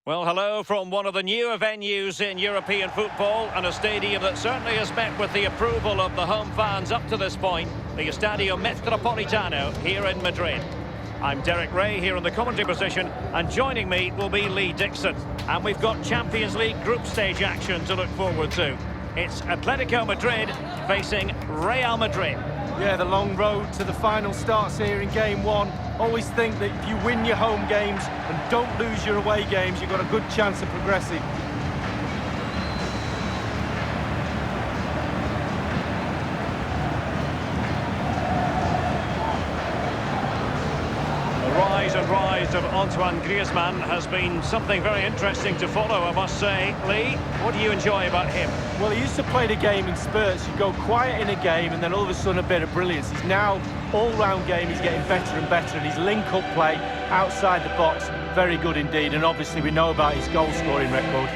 Well, hello from one of the newer venues in European football and a stadium that certainly has met with the approval of the home fans up to this point, the Estadio Metropolitano here in Madrid. I'm Derek Ray here in the commentary position, and joining me will be Lee Dixon. And we've got Champions League group stage action to look forward to. It's Atletico Madrid facing Real Madrid. Yeah, the long road to the final starts here in game one. Always think that if you win your home games and don't lose your away games, you've got a good chance of progressing. The rise of Antoine Griezmann has been something very interesting to follow, I must say. Lee, what do you enjoy about him? Well, he used to play the game in spurts. You go quiet in a game and then all of a sudden a bit of brilliance. He's now, all-round game, he's getting better and better, and his link-up play outside the box, very good indeed. And obviously we know about his goal-scoring record.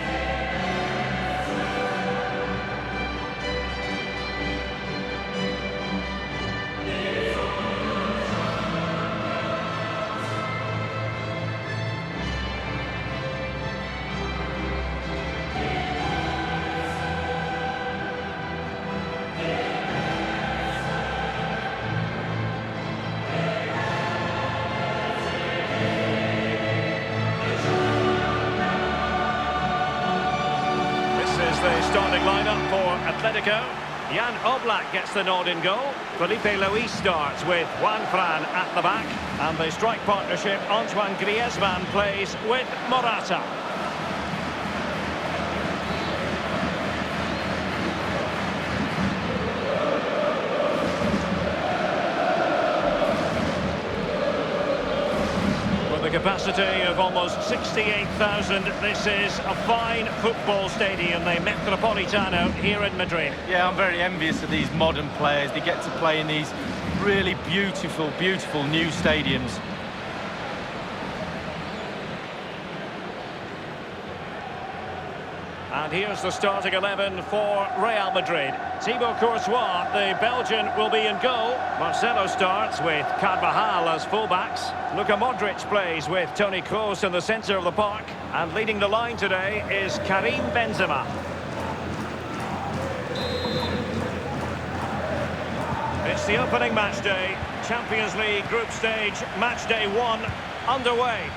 The starting lineup for Atletico. Jan Oblak gets the nod in goal. Felipe Luis starts with Juan Fran at the back. And the strike partnership, Antoine Griezmann plays with Morata. Capacity of almost 68,000. This is a fine football stadium, the Metropolitano here in Madrid. Yeah, I'm very envious of these modern players. They get to play in these really beautiful, beautiful new stadiums. And here's the starting 11 for Real Madrid. Thibaut Courtois, the Belgian, will be in goal. Marcelo starts with Carvajal as fullbacks. Luka Modric plays with Toni Kroos in the centre of the park. And leading the line today is Karim Benzema. It's the opening match day. Champions League group stage, match day 1, underway.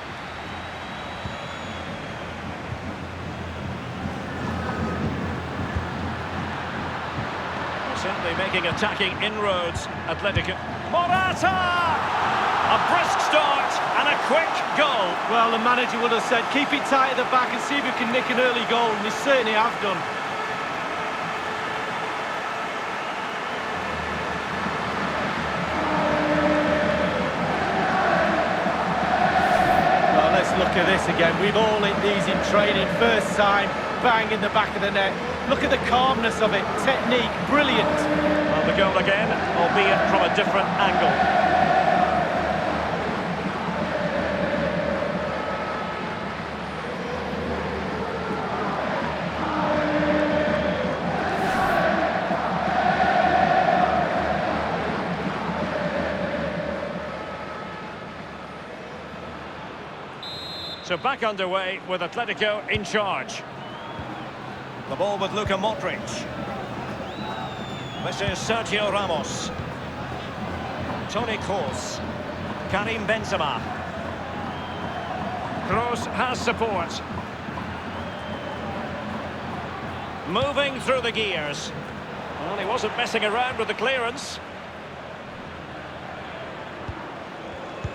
Certainly making attacking inroads, Atletico. Morata! A brisk start and a quick goal. Well, the manager would have said, keep it tight at the back and see if we can nick an early goal, and they certainly have done. Well, let's look at this again. We've all hit these in training. First time, bang in the back of the net. Look at the calmness of it. Technique, brilliant. Well, the goal again, albeit from a different angle. So back underway with Atletico in charge. The ball with Luka Modric. This is Sergio Ramos. Toni Kroos. Karim Benzema. Kroos has support. Moving through the gears. Well, he wasn't messing around with the clearance.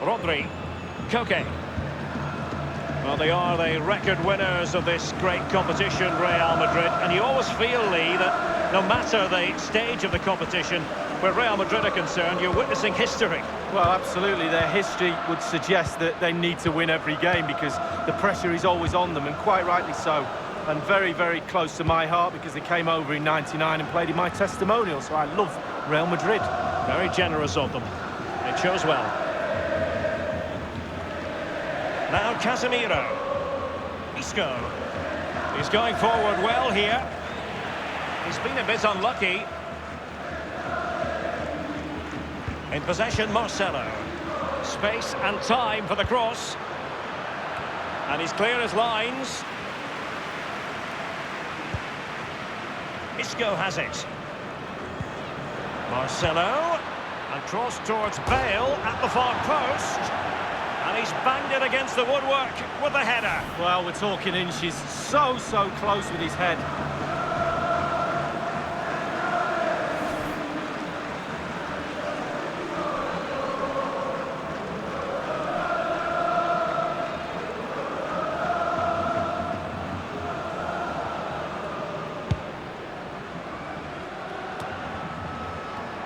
Rodri. Koke. Well, they are the record winners of this great competition, Real Madrid, and you always feel, Lee, that no matter the stage of the competition, where Real Madrid are concerned, you're witnessing history. Well, absolutely. Their history would suggest that they need to win every game because the pressure is always on them, and quite rightly so. And very, very close to my heart because they came over in '99 and played in my testimonial, so I love Real Madrid. Very generous of them. It shows well. Now Casemiro. Isco. He's going forward well here. He's been a bit unlucky. In possession, Marcelo. Space and time for the cross. And he's clear as lines. Isco has it. Marcelo. And cross towards Bale at the far post. And he's banged it against the woodwork with the header. Well, we're talking inches. So close with his head.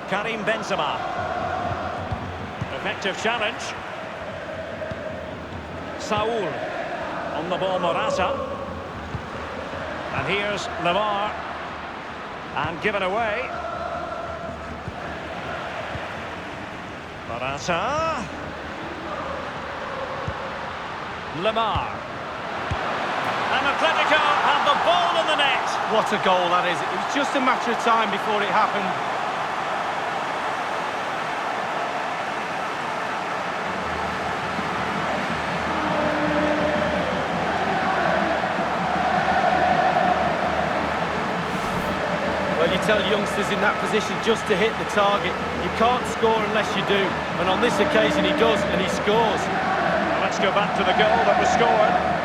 Karim Benzema. Effective challenge. Saul. On the ball, Morata. And here's Lemar. And given away. Morata. Lemar. And Atletico have the ball in the net. What a goal that is. It was just a matter of time before it happened. Well, you tell youngsters in that position just to hit the target. You can't score unless you do. And on this occasion he does, and he scores. Well, let's go back to the goal that was scored.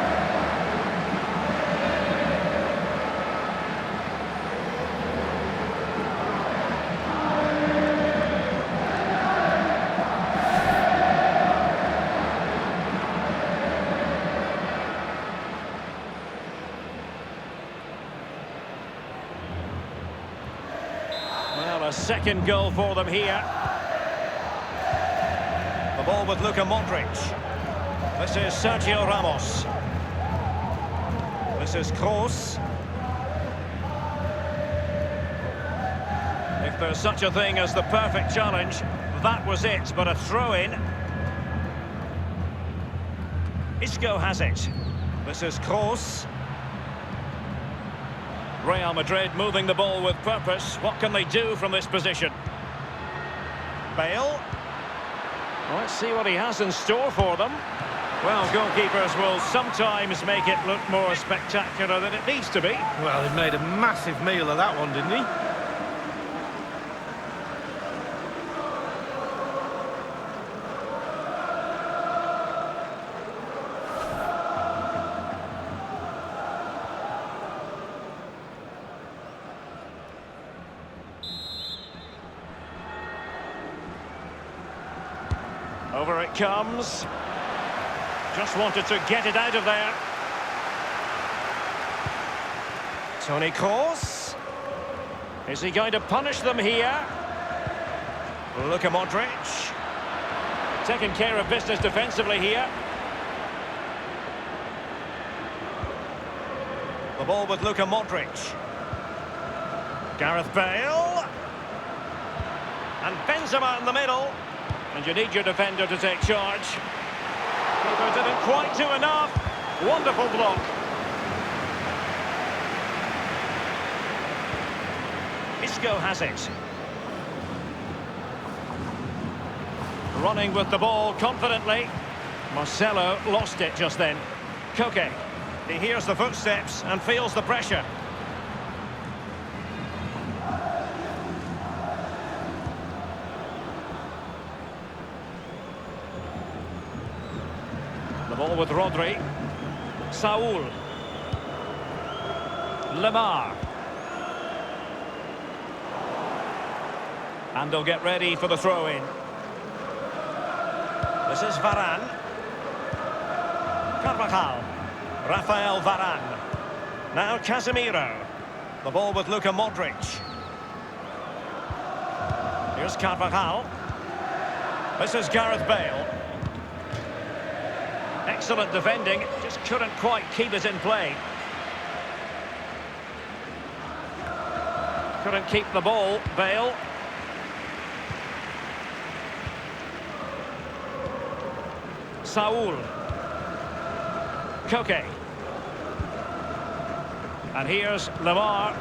Well, a second goal for them here. The ball with Luka Modric. This is Sergio Ramos. This is Kroos. If there's such a thing as the perfect challenge, that was it, but a throw-in. Isco has it. This is Kroos. Real Madrid moving the ball with purpose. What can they do from this position? Bale. Let's see what he has in store for them. Well, goalkeepers will sometimes make it look more spectacular than it needs to be. Well, he made a massive meal of that one, didn't he? Over it comes. Just wanted to get it out of there. Toni Kroos. Is he going to punish them here? Luka Modric. Taking care of business defensively here. The ball with Luka Modric. Gareth Bale. And Benzema in the middle. And you need your defender to take charge. Keeper didn't quite do enough. Wonderful block. Isco has it. Running with the ball confidently. Marcelo lost it just then. Koke. He hears the footsteps and feels the pressure. The ball with Rodri. Saul. Lemar. And they'll get ready for the throw-in. This is Varane. Carvajal. Rafael Varane. Now Casemiro. The ball with Luka Modric. Here's Carvajal. This is Gareth Bale. Excellent defending, just couldn't quite keep it in play. Couldn't keep the ball, Bale. Saul. Koke. And here's Lemar.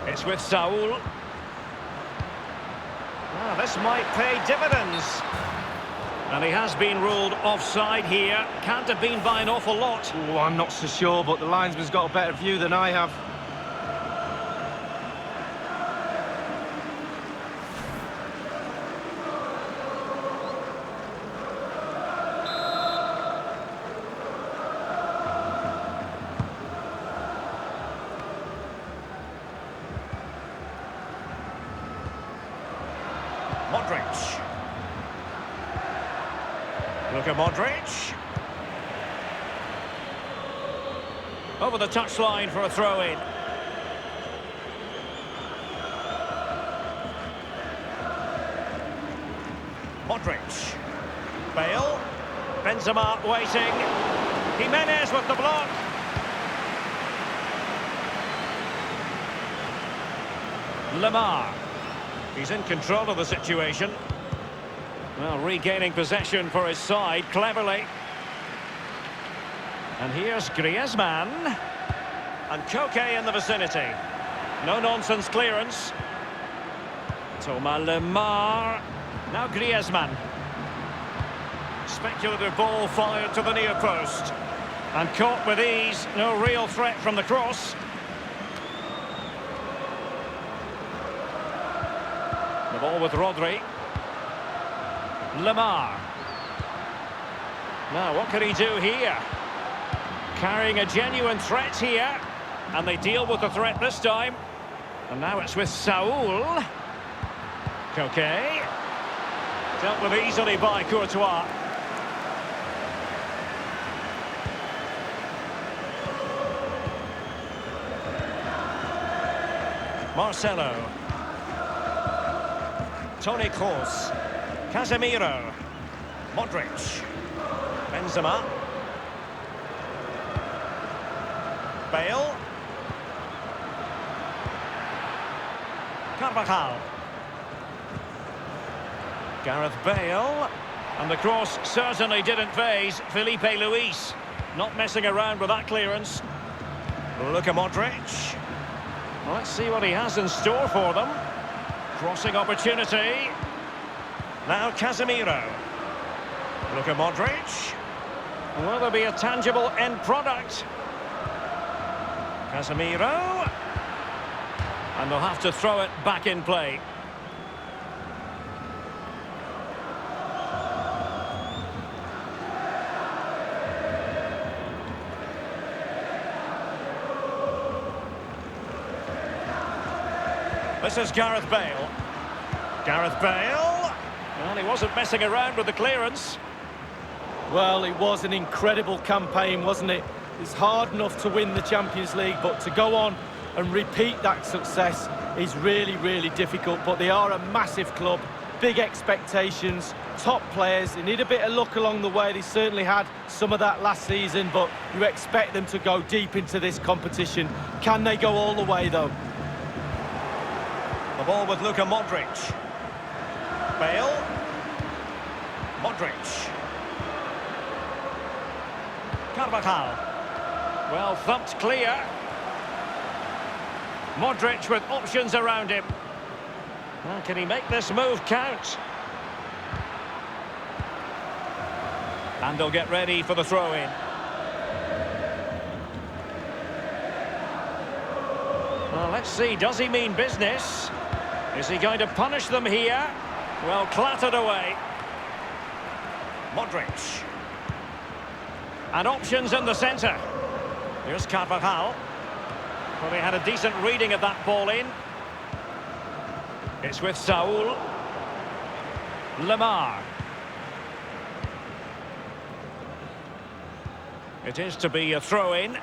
It's with Saul. Ah, this might pay dividends. And he has been ruled offside here. Can't have been by an awful lot. Oh, I'm not so sure, but the linesman's got a better view than I have. Modric. Luka Modric. Over the touchline for a throw-in. Modric. Bale. Benzema waiting. Jimenez with the block. Lemar. He's in control of the situation. Well, regaining possession for his side cleverly. And here's Griezmann. And Koke in the vicinity. No-nonsense clearance. Thomas Lemar. Now Griezmann. Speculative ball fired to the near post. And caught with ease. No real threat from the cross. The ball with Rodri. Lemar. Now, what can he do here? Carrying a genuine threat here. And they deal with the threat this time. And now it's with Saul. Koke. Dealt with easily by Courtois. Marcelo. Toni Kroos. Casemiro. Modric. Benzema. Bale. Carvajal. Gareth Bale. And the cross certainly didn't faze Felipe Luis. Not messing around with that clearance. Luka Modric. Well, let's see what he has in store for them. Crossing opportunity. Now Casemiro. Luka Modric. Will there be a tangible end product? Casemiro. And they'll have to throw it back in play. This is Gareth Bale. Gareth Bale. Well, he wasn't messing around with the clearance. Well, it was an incredible campaign, wasn't it? It's hard enough to win the Champions League, but to go on and repeat that success is really, really difficult. But they are a massive club, big expectations, top players. They need a bit of luck along the way. They certainly had some of that last season, but you expect them to go deep into this competition. Can they go all the way, though? The ball with Luka Modric. Bale. Modric. Carvajal. Well thumped clear. Modric with options around him. Well, can he make this move count? And they'll get ready for the throw-in. Well, let's see, does he mean business? Is he going to punish them here? Well, clattered away. Modric. And options in the centre. Here's Carvajal. Well, they had a decent reading of that ball in. It's with Saul. Lemar. It is to be a throw-in.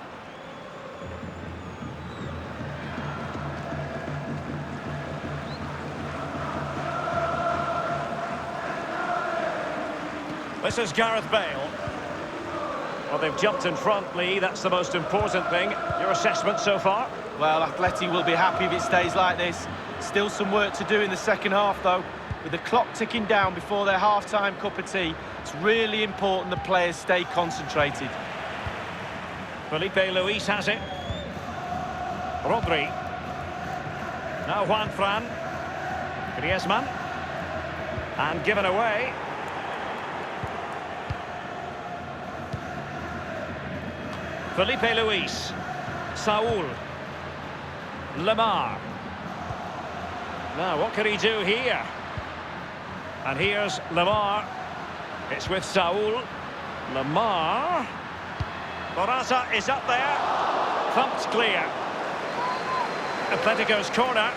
This is Gareth Bale. Well, they've jumped in front, Lee. That's the most important thing. Your assessment so far? Well, Atleti will be happy if it stays like this. Still some work to do in the second half, though. With the clock ticking down before their half-time cup of tea, it's really important the players stay concentrated. Felipe Luis has it. Rodri. Now Juan Fran. Griezmann. And given away. Felipe Luis. Saul. Lemar. Now, what can he do here? And here's Lemar. It's with Saul. Lemar. Morata is up there. Thumped clear. Atletico's corner.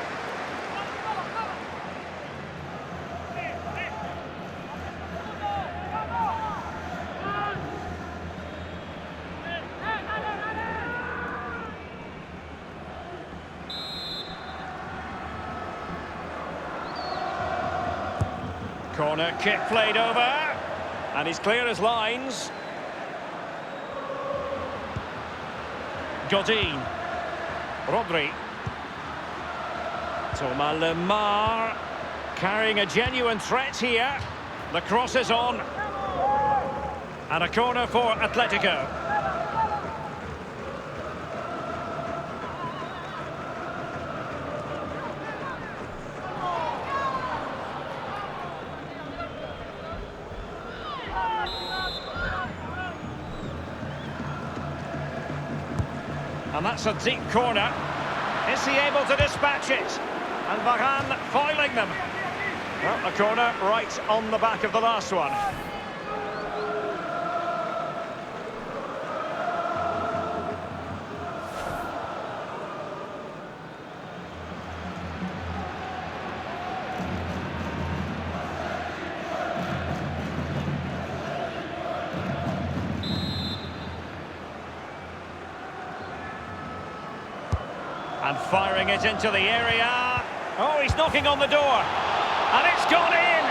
Corner kick played over, and he's clear as lines. Godin. Rodri. Thomas Lemar carrying a genuine threat here. The cross is on. And a corner for Atletico. And that's a deep corner. Is he able to dispatch it? And Varane foiling them. Well, a corner right on the back of the last one. And firing it into the area. Oh, he's knocking on the door. And it's gone in.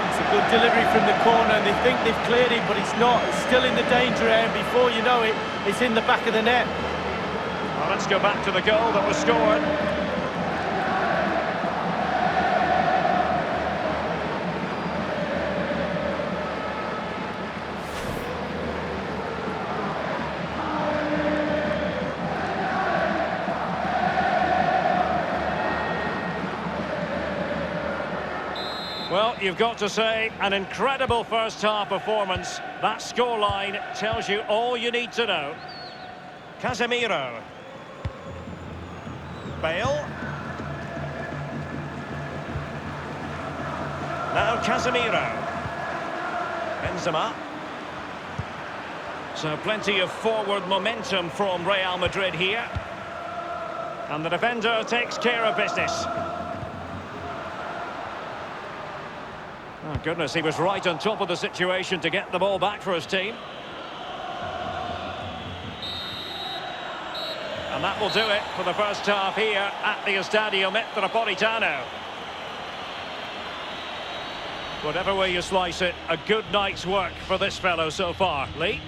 It's a good delivery from the corner, and they think they've cleared it, but it's not. It's still in the danger area, and before you know it, it's in the back of the net. Well, let's go back to the goal that was scored. Well, you've got to say, an incredible first-half performance. That scoreline tells you all you need to know. Casemiro. Bale. Now Casemiro. Benzema. So plenty of forward momentum from Real Madrid here. And the defender takes care of business. Oh, goodness, he was right on top of the situation to get the ball back for his team. And that will do it for the first half here at the Estadio Metropolitano. Whatever way you slice it, a good night's work for this fellow so far. Lee?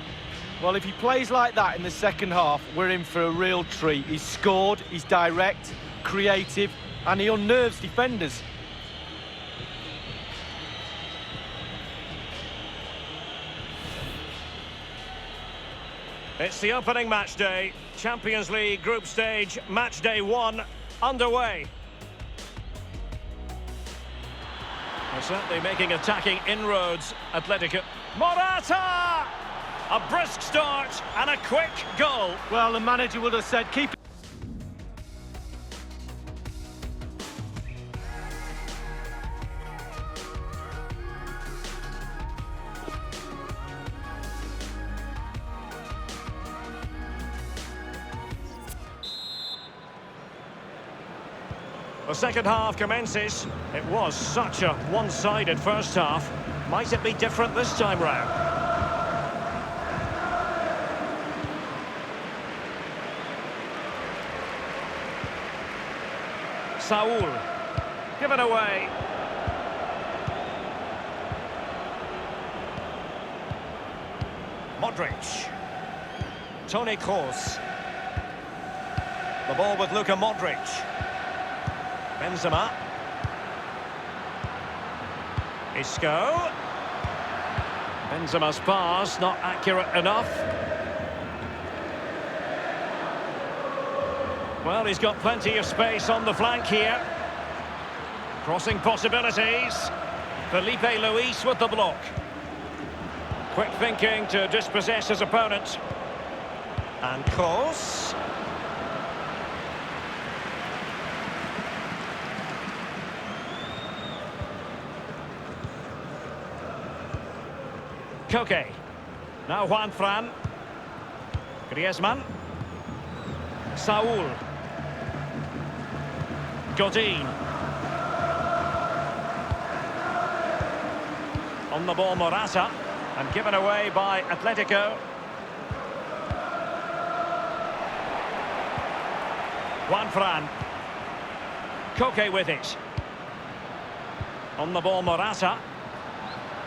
Well, if he plays like that in the second half, we're in for a real treat. He's scored, he's direct, creative, and he unnerves defenders. It's the opening match day. Champions League group stage, match day 1, underway. They're certainly making attacking inroads, Atletico. Morata! A brisk start and a quick goal. Well, the manager would have said, keep it. The second half commences. It was such a one-sided first half. Might it be different this time round? Saul. Given away. Modric. Toni Kroos. The ball with Luka Modric. Benzema. Isco. Benzema's pass not accurate enough. Well, he's got plenty of space on the flank here. Crossing possibilities. Felipe Luis with the block. Quick thinking to dispossess his opponent. And Kos. Koke. Now Juan Fran. Griezmann. Saul. Godin. On the ball, Morata. And given away by Atletico. Juan Fran. Koke with it. On the ball, Morata.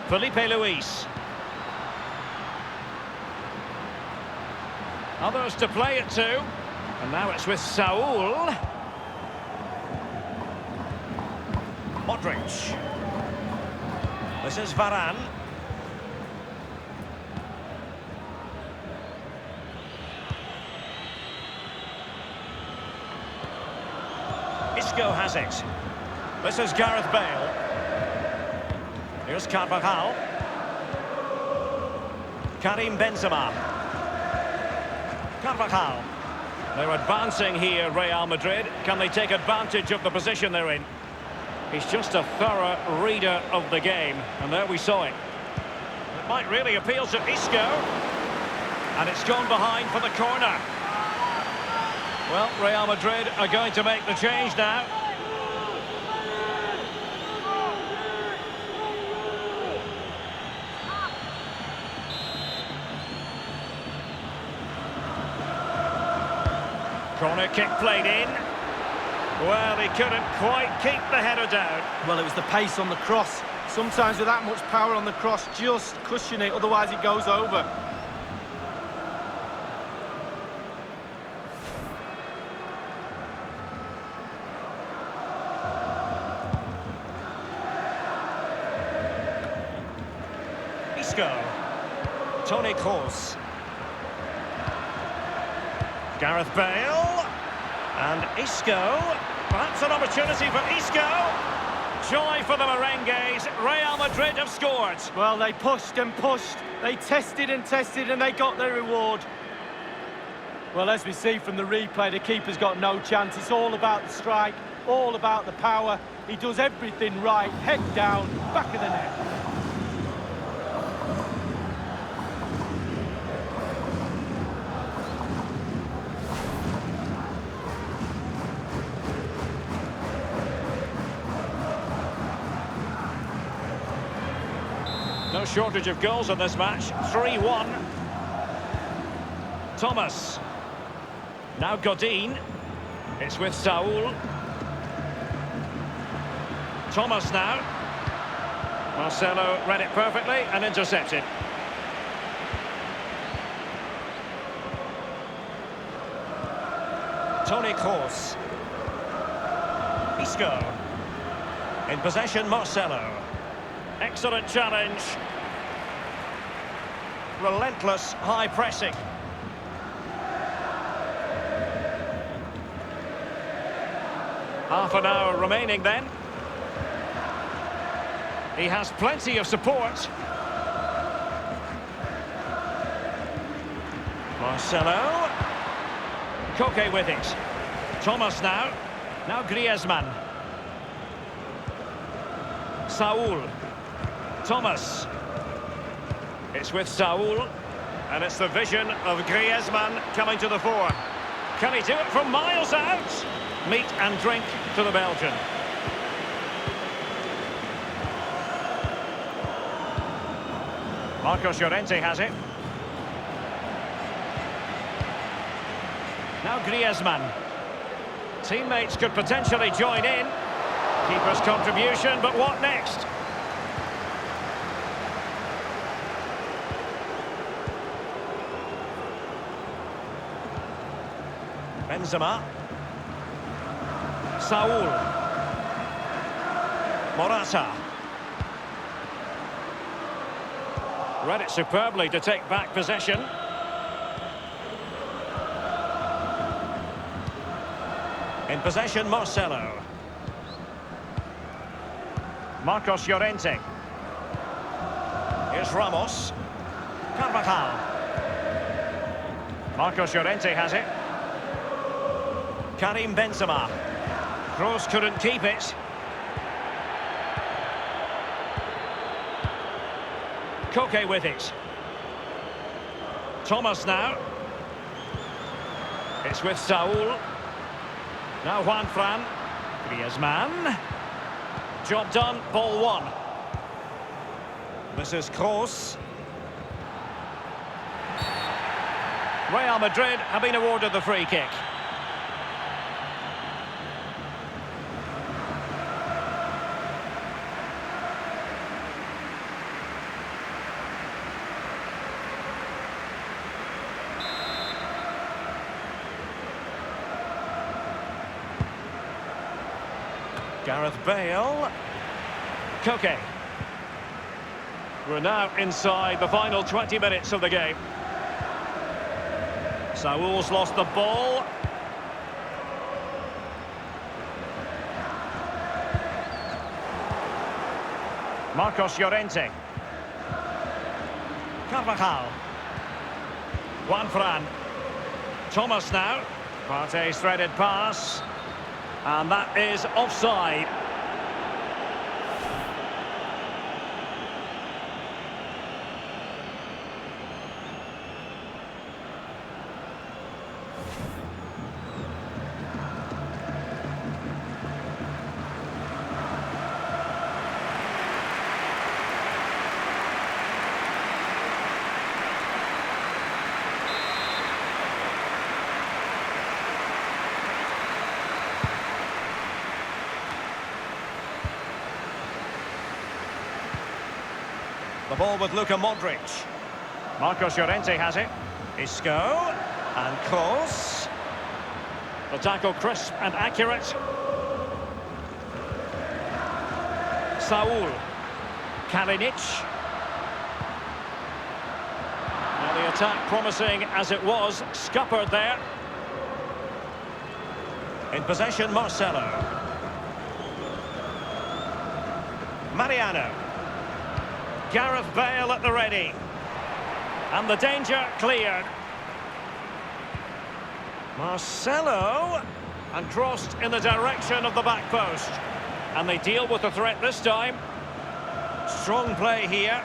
Felipe Luis. Others to play it to. And now it's with Saul. Modric. This is Varane. Isco has it. This is Gareth Bale. Here's Carvajal. Karim Benzema. Carvajal. They're advancing here, Real Madrid. Can they take advantage of the position they're in? He's just a thorough reader of the game. And there we saw it. It might really appeal to Isco. And it's gone behind for the corner. Well, Real Madrid are going to make the change now. Corner kick played in. Well, he couldn't quite keep the header down. Well, it was the pace on the cross. Sometimes with that much power on the cross, just cushion it, otherwise it goes over. Isco. Toni Kroos. Gareth Bale. And Isco. Perhaps an opportunity for Isco. Joy for the Merengues. Real Madrid have scored. Well, they pushed and pushed. They tested and tested and they got their reward. Well, as we see from the replay, the keeper's got no chance. It's all about the strike, all about the power. He does everything right. Head down, back of the net. No shortage of goals in this match. 3-1. Thomas. Now Godin. It's with Saul. Thomas now. Marcelo read it perfectly and intercepted. Toni Kroos. Isco. In possession, Marcelo. Excellent challenge. Relentless high pressing. Half an hour remaining then. He has plenty of support. Marcelo. Koke with it. Thomas now. Now Griezmann. Saul. Thomas. It's with Saul. And it's the vision of Griezmann coming to the fore. Can he do it from miles out? Meat and drink to the Belgian. Marcos Llorente has it. Now Griezmann. Teammates could potentially join in. Keeper's contribution, but what next? Benzema. Saul. Morata. Read it superbly to take back possession. possession, Marcelo. Marcos Llorente. Here's Ramos. Carvajal. Marcos Llorente has it. Karim Benzema. Kroos couldn't keep it. Koke with it. Thomas now. It's with Saul. Now Juanfran. Griezmann. Job done, ball one. This is Kroos. Real Madrid have been awarded the free kick. Gareth Bale. Koke. We're now inside the final 20 minutes of the game. Saul's lost the ball. Marcos Llorente. Carvajal. Juanfran. Thomas now. Partey's threaded pass. And that is offside. The ball with Luka Modric. Marcos Llorente has it. Isco. And Kroos. The tackle crisp and accurate. Saul. Kalinic. Now the attack promising as it was. Scuppered there. In possession, Marcelo. Mariano. Gareth Bale at the ready. And the danger cleared. Marcelo. And crossed in the direction of the back post. And they deal with the threat this time. Strong play here.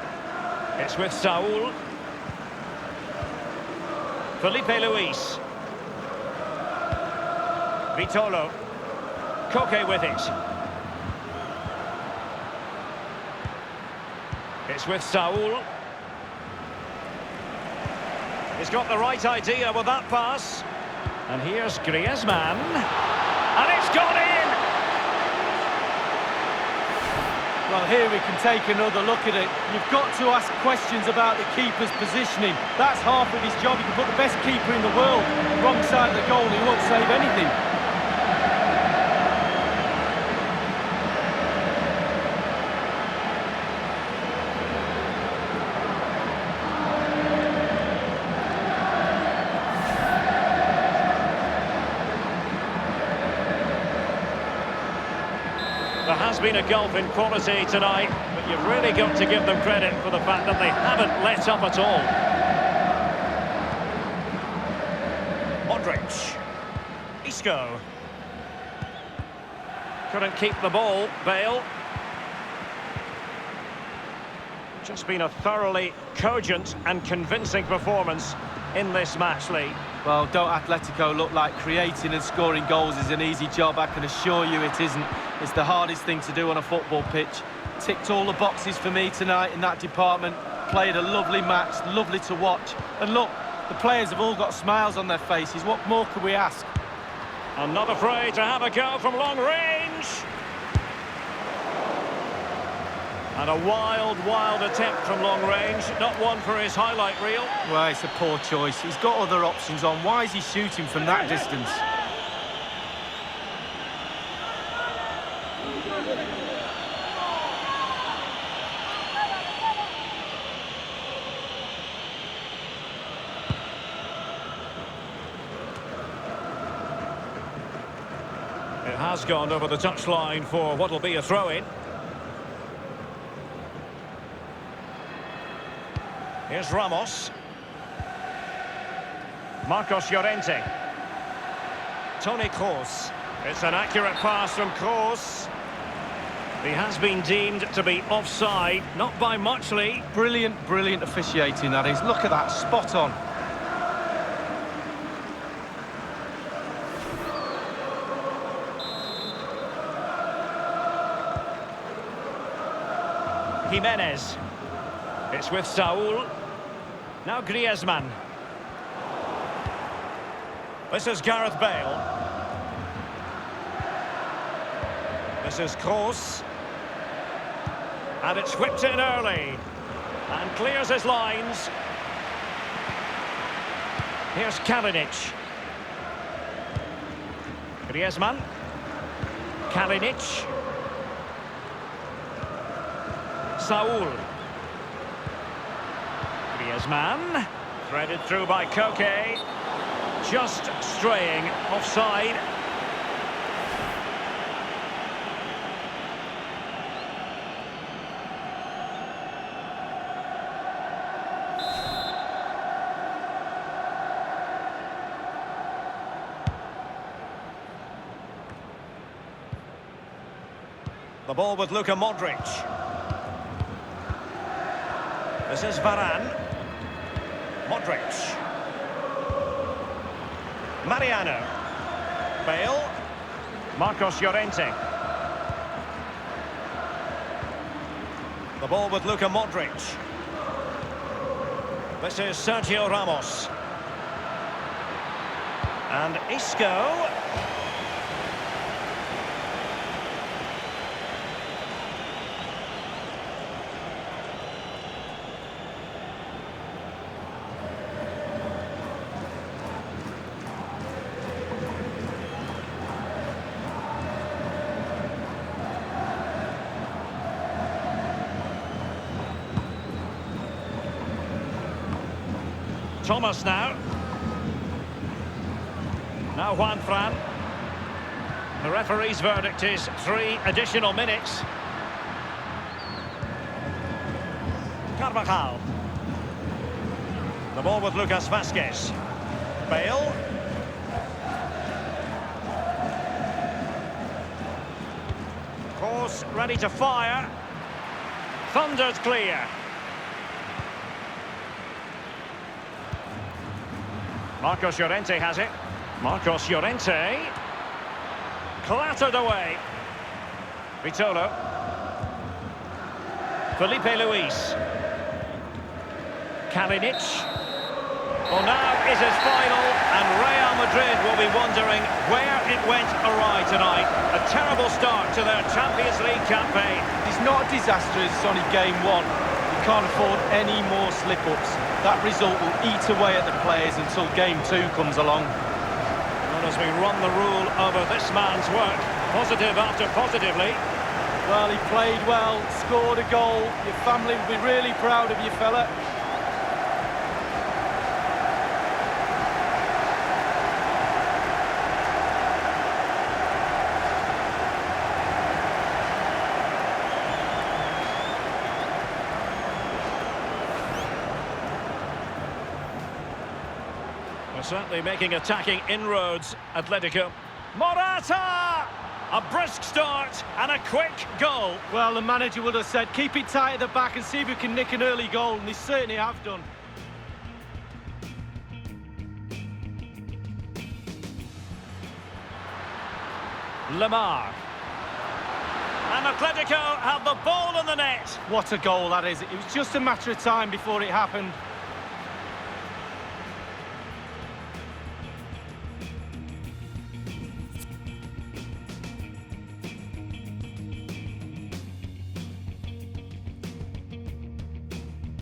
It's with Saul. Felipe Luis. Vitolo. Koke with it. It's with Saul. He's got the right idea with that pass. And here's Griezmann. And it's gone in! Well, here we can take another look at it. You've got to ask questions about the keeper's positioning. That's half of his job. You can put the best keeper in the world wrong side of the goal and he won't save anything. There has been a gulf in quality tonight, but you've really got to give them credit for the fact that they haven't let up at all. Modric. Isco. Couldn't keep the ball, Bale. Just been a thoroughly cogent and convincing performance in this match, Lee. Well, don't Atletico look like creating and scoring goals is an easy job? I can assure you it isn't. It's the hardest thing to do on a football pitch. Ticked all the boxes for me tonight in that department. Played a lovely match, lovely to watch. And look, the players have all got smiles on their faces. What more could we ask? I'm not afraid to have a go from long range. And a wild attempt from long range. Not one for his highlight reel. Well, it's a poor choice. He's got other options on. Why is he shooting from that distance? has gone over the touchline for what will be a throw-in. Here's Ramos. Marcos Llorente. Toni Kroos. It's an accurate pass from Kroos. He has been deemed to be offside, not by much, Lee. Brilliant, brilliant officiating, that is. Look at that, spot on. Jimenez. It's with Saul. Now Griezmann. This is Gareth Bale. This is Kroos. And it's whipped in early. And clears his lines. Here's Kalinic. Griezmann. Kalinic. Saul. Griezmann. Threaded through by Koke. Just straying offside. The ball with Luka Modric. This is Varane. Modric. Mariano. Bale. Marcos Llorente. The ball with Luka Modric. This is Sergio Ramos. And Isco. Thomas now. Now Juan Fran. The referee's verdict is 3 additional minutes. Carvajal. The ball with Lucas Vazquez. Bale. Kroos ready to fire. Thundered clear. Marcos Llorente has it. Marcos Llorente. Clattered away. Vitolo. Felipe Luis. Kalinic. Well, now is his final, and Real Madrid will be wondering where it went awry tonight. A terrible start to their Champions League campaign. It's not disastrous, it's only game one. You can't afford any more slip-ups. That result will eat away at the players until game 2 comes along. And as we run the rule over this man's work, positive after positively. Well, he played well, scored a goal. Your family will be really proud of you, fella. Certainly making attacking inroads, Atletico. Morata! A brisk start and a quick goal. Well, the manager would have said, keep it tight at the back and see if we can nick an early goal, and they certainly have done. Lemar. And Atletico have the ball in the net. What a goal that is. It was just a matter of time before it happened.